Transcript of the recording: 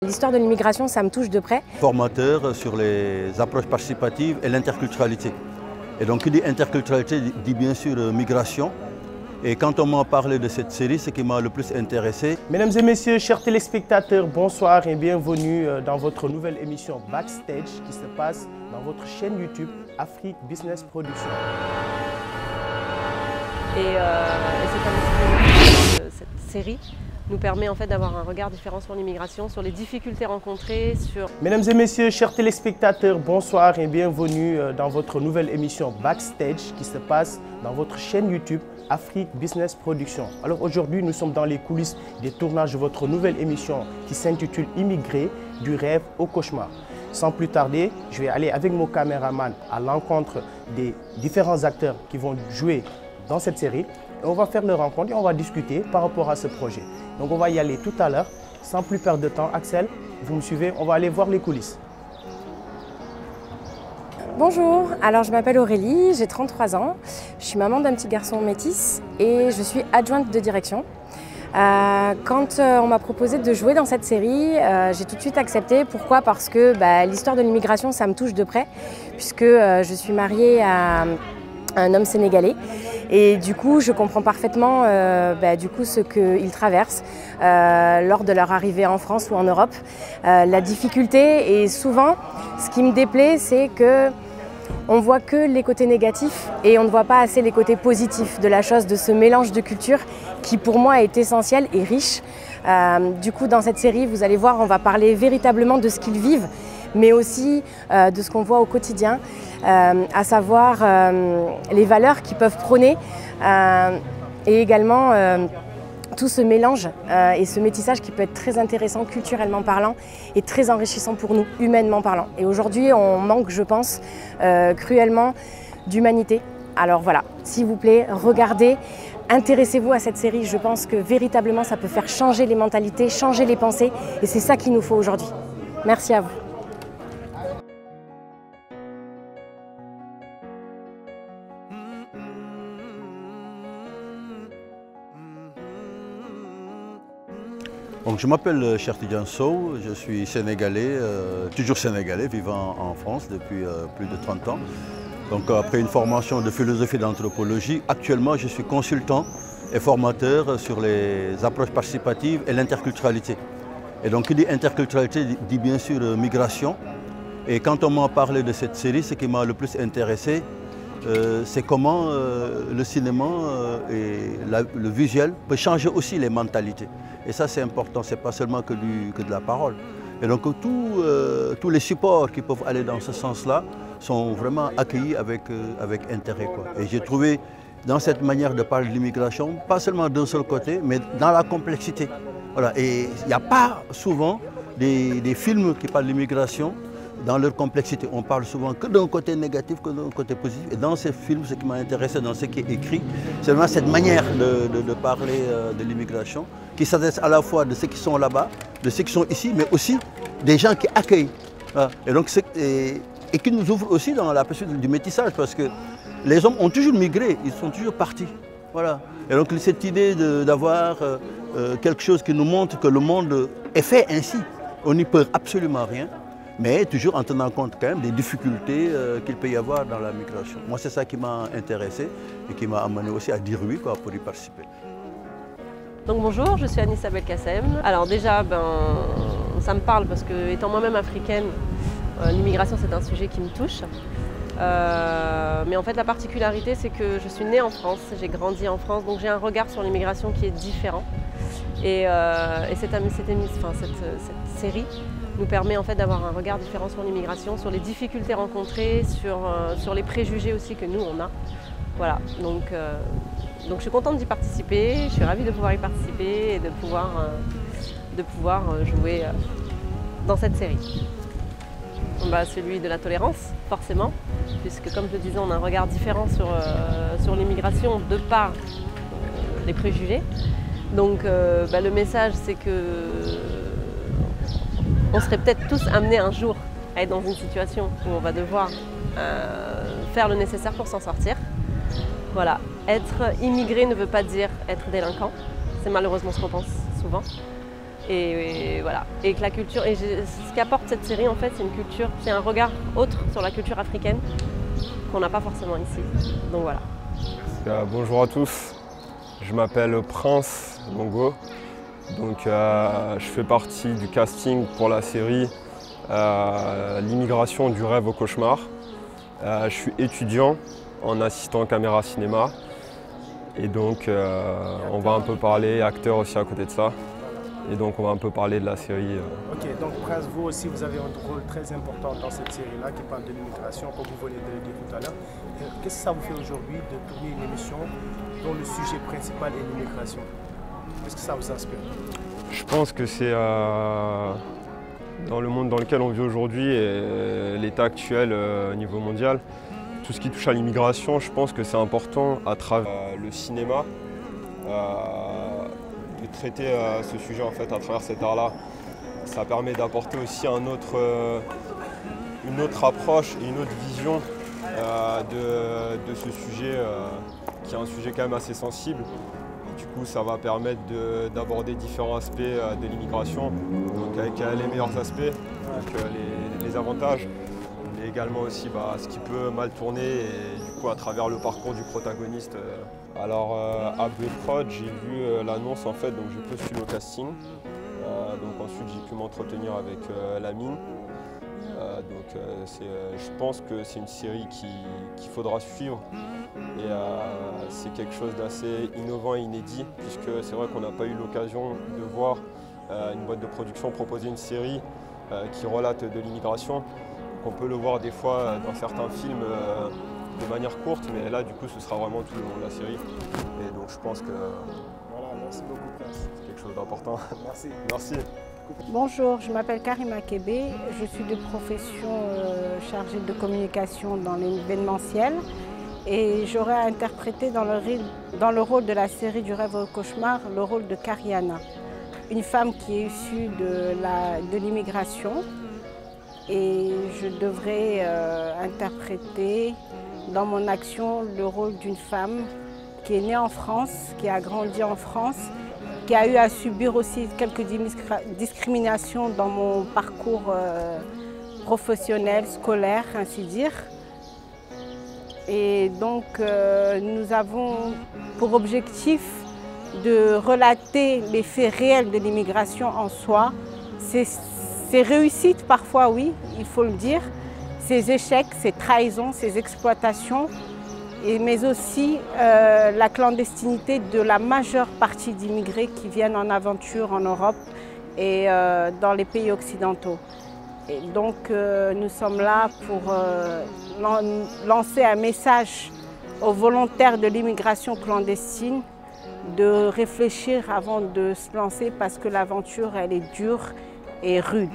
L'histoire de l'immigration, ça me touche de près. Formateur sur les approches participatives et l'interculturalité. Et donc, qui dit interculturalité dit bien sûr migration. Et quand on m'a parlé de cette série, ce qui m'a le plus intéressé. Mesdames et messieurs, chers téléspectateurs, bonsoir et bienvenue dans votre nouvelle émission Backstage qui se passe dans votre chaîne YouTube Afrique Business Production. Et cette série nous permet en fait d'avoir un regard différent sur l'immigration, sur les difficultés rencontrées, sur... Mesdames et messieurs, chers téléspectateurs, bonsoir et bienvenue dans votre nouvelle émission Backstage qui se passe dans votre chaîne YouTube Afrique Business Production. Alors aujourd'hui, nous sommes dans les coulisses des tournages de votre nouvelle émission qui s'intitule Immigré du rêve au cauchemar. Sans plus tarder, je vais aller avec mon caméraman à l'encontre des différents acteurs qui vont jouer dans cette série. Et on va faire leur rencontre et on va discuter par rapport à ce projet. Donc on va y aller tout à l'heure. Sans plus perdre de temps, Axel, vous me suivez, on va aller voir les coulisses. Bonjour, alors je m'appelle Aurélie, j'ai 33 ans, je suis maman d'un petit garçon métis et je suis adjointe de direction. Quand on m'a proposé de jouer dans cette série, j'ai tout de suite accepté. Pourquoi? Parce que l'histoire de l'immigration, ça me touche de près, puisque je suis mariée à un homme sénégalais et du coup je comprends parfaitement ce qu'ils traversent lors de leur arrivée en France ou en Europe. La difficulté, et souvent ce qui me déplaît, c'est que on voit que les côtés négatifs et on ne voit pas assez les côtés positifs de la chose, de ce mélange de cultures qui pour moi est essentiel et riche. Du coup dans cette série, vous allez voir, on va parler véritablement de ce qu'ils vivent, mais aussi de ce qu'on voit au quotidien, à savoir les valeurs qu'ils peuvent prôner et également tout ce mélange et ce métissage qui peut être très intéressant culturellement parlant et très enrichissant pour nous, humainement parlant. Et aujourd'hui, on manque, je pense, cruellement d'humanité. Alors voilà, s'il vous plaît, regardez, intéressez-vous à cette série. Je pense que véritablement, ça peut faire changer les mentalités, changer les pensées. Et c'est ça qu'il nous faut aujourd'hui. Merci à vous. Donc, je m'appelle Cheikh Tidiane Sow, je suis sénégalais, toujours sénégalais, vivant en France depuis plus de 30 ans. Donc après une formation de philosophie d'anthropologie, actuellement je suis consultant et formateur sur les approches participatives et l'interculturalité. Et donc qui dit interculturalité dit bien sûr migration. Et quand on m'a parlé de cette série, ce qui m'a le plus intéressé, c'est comment le cinéma et le visuel peut changer aussi les mentalités. Et ça c'est important, c'est pas seulement que de la parole. Et donc tous les supports qui peuvent aller dans ce sens-là sont vraiment accueillis avec intérêt, quoi. Et j'ai trouvé dans cette manière de parler de l'immigration, pas seulement d'un seul côté, mais dans la complexité. Voilà. Et il n'y a pas souvent des films qui parlent de l'immigration dans leur complexité. On parle souvent que d'un côté négatif, que d'un côté positif. Et dans ces films, ce qui m'a intéressé dans ce qui est écrit, c'est vraiment cette manière de parler de l'immigration, qui s'adresse à la fois de ceux qui sont là-bas, de ceux qui sont ici, mais aussi des gens qui accueillent. Voilà. Et donc, et qui nous ouvre aussi dans la perspective du métissage, parce que les hommes ont toujours migré, ils sont toujours partis. Voilà. Et donc cette idée d'avoir quelque chose qui nous montre que le monde est fait ainsi, on n'y peut absolument rien, mais toujours en tenant compte quand même des difficultés qu'il peut y avoir dans la migration. Moi, c'est ça qui m'a intéressé et qui m'a amené aussi à dire oui, quoi, pour y participer. Donc bonjour, je suis Anissa Belkacem. Alors déjà, ça me parle parce que étant moi-même africaine, l'immigration c'est un sujet qui me touche. Mais en fait la particularité c'est que je suis née en France, j'ai grandi en France, donc j'ai un regard sur l'immigration qui est différent. Et cette série nous permet en fait d'avoir un regard différent sur l'immigration, sur les difficultés rencontrées, sur les préjugés aussi que nous on a. Voilà, donc je suis contente d'y participer, je suis ravie de pouvoir y participer et de pouvoir jouer dans cette série. Celui de la tolérance, forcément, puisque comme je le disais, on a un regard différent sur l'immigration de par les préjugés. Donc le message, c'est que on serait peut-être tous amenés un jour à être dans une situation où on va devoir faire le nécessaire pour s'en sortir. Voilà, être immigré ne veut pas dire être délinquant, c'est malheureusement ce qu'on pense souvent. Et voilà. Et que la culture, et ce qu'apporte cette série en fait, c'est une culture, c'est un regard autre sur la culture africaine qu'on n'a pas forcément ici. Donc voilà. Bonjour à tous, je m'appelle Prince Longo. Donc je fais partie du casting pour la série L'immigration du rêve au cauchemar. Je suis étudiant en assistant caméra cinéma. Et donc on va un peu parler, acteur aussi à côté de ça. Et donc on va un peu parler de la série. Ok, donc Prince, vous aussi vous avez un rôle très important dans cette série-là qui parle de l'immigration, comme vous venez de le dire tout à l'heure. Qu'est-ce que ça vous fait aujourd'hui de tourner une émission dont le sujet principal est l'immigration? Qu'est-ce que ça vous inspire? Je pense que c'est dans le monde dans lequel on vit aujourd'hui et l'état actuel au niveau mondial, tout ce qui touche à l'immigration, je pense que c'est important à travers le cinéma de traiter ce sujet en fait à travers cet art-là. Ça permet d'apporter aussi une autre approche et une autre vision de ce sujet qui est un sujet quand même assez sensible. Et du coup, ça va permettre d'aborder différents aspects de l'immigration, donc avec les meilleurs aspects, donc les avantages, mais également aussi ce qui peut mal tourner et du coup à travers le parcours du protagoniste. Alors à Prod, j'ai vu l'annonce en fait, donc j'ai postulé au casting. Donc ensuite j'ai pu m'entretenir avec Lamine. Je pense que c'est une série qu'il faudra suivre et c'est quelque chose d'assez innovant et inédit puisque c'est vrai qu'on n'a pas eu l'occasion de voir une boîte de production proposer une série qui relate de l'immigration. On peut le voir des fois dans certains films de manière courte, mais là du coup ce sera vraiment tout le long de la série. Et donc je pense que voilà, merci beaucoup Prince. C'est quelque chose d'important. Merci. Merci. Bonjour, je m'appelle Karima Kébé, je suis de profession chargée de communication dans l'événementiel et j'aurai à interpréter dans le rôle de la série du rêve au cauchemar le rôle de Kariana, une femme qui est issue de l'immigration et je devrais interpréter dans mon action le rôle d'une femme qui est née en France, qui a grandi en France, qui a eu à subir aussi quelques discriminations dans mon parcours professionnel, scolaire, ainsi dire. Et donc nous avons pour objectif de relater les faits réels de l'immigration en soi, ses réussites parfois, oui, il faut le dire, ses échecs, ses trahisons, ses exploitations, mais aussi la clandestinité de la majeure partie d'immigrés qui viennent en aventure en Europe et dans les pays occidentaux. Et donc nous sommes là pour lancer un message aux volontaires de l'immigration clandestine de réfléchir avant de se lancer parce que l'aventure elle est dure et rude.